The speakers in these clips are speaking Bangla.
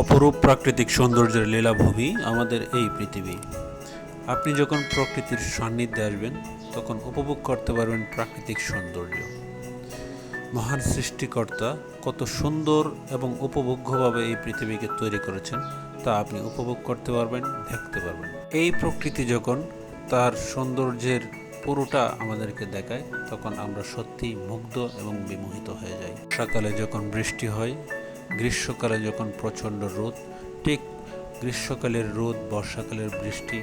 অপরূপ প্রাকৃতিক সৌন্দর্যের লীলাভূমি আমাদের এই পৃথিবী। আপনি যখন প্রকৃতির সান্নিধ্যে আসবেন তখন উপভোগ করতে পারবেন প্রাকৃতিক সৌন্দর্য। মহান সৃষ্টিকর্তা কত সুন্দর এবং উপভোগ্যভাবে এই পৃথিবীকে তৈরি করেছেন তা আপনি উপভোগ করতে পারবেন, দেখতে পারবেন। এই প্রকৃতি যখন তার সৌন্দর্যের পুরোটা আমাদেরকে দেখায় তখন আমরা সত্যিই মুগ্ধ এবং বিমোহিত হয়ে যাই। সকালে যখন বৃষ্টি হয়, গ্রীষ্মকালে যখন প্রচণ্ড রোদ, ঠিক গ্রীষ্মকালের রোদ, বর্ষাকালের বৃষ্টি,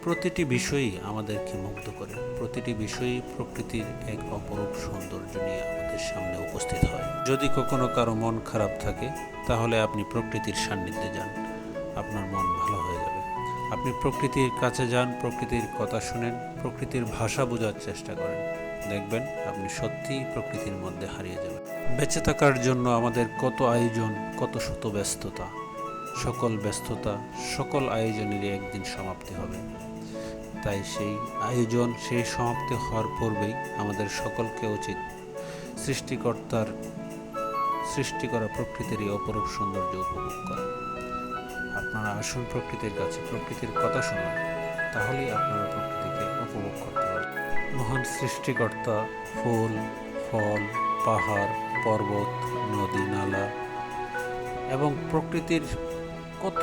প্রতিটি বিষয়ই আমাদেরকে মুগ্ধ করে। প্রতিটি বিষয়ই প্রকৃতির এক অপরূপ সৌন্দর্য নিয়ে আমাদের সামনে উপস্থিত হয়। যদি কখনো কারো মন খারাপ থাকে তাহলে আপনি প্রকৃতির সান্নিধ্যে যান, আপনার মন ভালো হয়ে যাবে। আপনি প্রকৃতির কাছে যান, প্রকৃতির কথা শুনেন, প্রকৃতির ভাষা বোঝার চেষ্টা করেন, দেখবেন আপনি সত্যিই প্রকৃতির মধ্যে হারিয়ে যাবেন। বেঁচে থাকার জন্য আমাদের কত আয়োজন, কত শত ব্যস্ততা। সকল ব্যস্ততা, সকল আয়োজনেরই একদিন সমাপ্তি হবে। তাই সেই আয়োজন, সেই সমাপ্তি হওয়ার পূর্বেই আমাদের সকলকে উচিত সৃষ্টিকর্তার সৃষ্টি করা প্রকৃতির এই অপরূপ সৌন্দর্য উপভোগ করা। আপনারা আসুন প্রকৃতির কাছে, প্রকৃতির কথা শুনুন, তাহলেই আপনারা প্রকৃতিকে উপভোগ করতে পারবেন। মহান সৃষ্টিকর্তা ফুল, ফল, পাহাড়, পর্বত, নদী, নালা এবং প্রকৃতির কত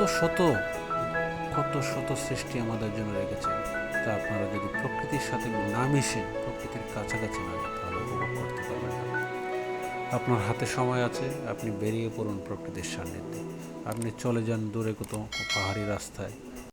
শত সৃষ্টি আমাদের জন্য রেখেছেন। তা আপনারা যদি প্রকৃতির সাথে না মিশেন, প্রকৃতির কাছাকাছি না যান, তাহলে উপভোগ করতে পারবেন না। আপনার হাতে সময় আছে, আপনি বেরিয়ে পড়ুন প্রকৃতির সান্নিধ্যে। আপনি চলে যান দূরে কোথাও পাহাড়ি রাস্তায়,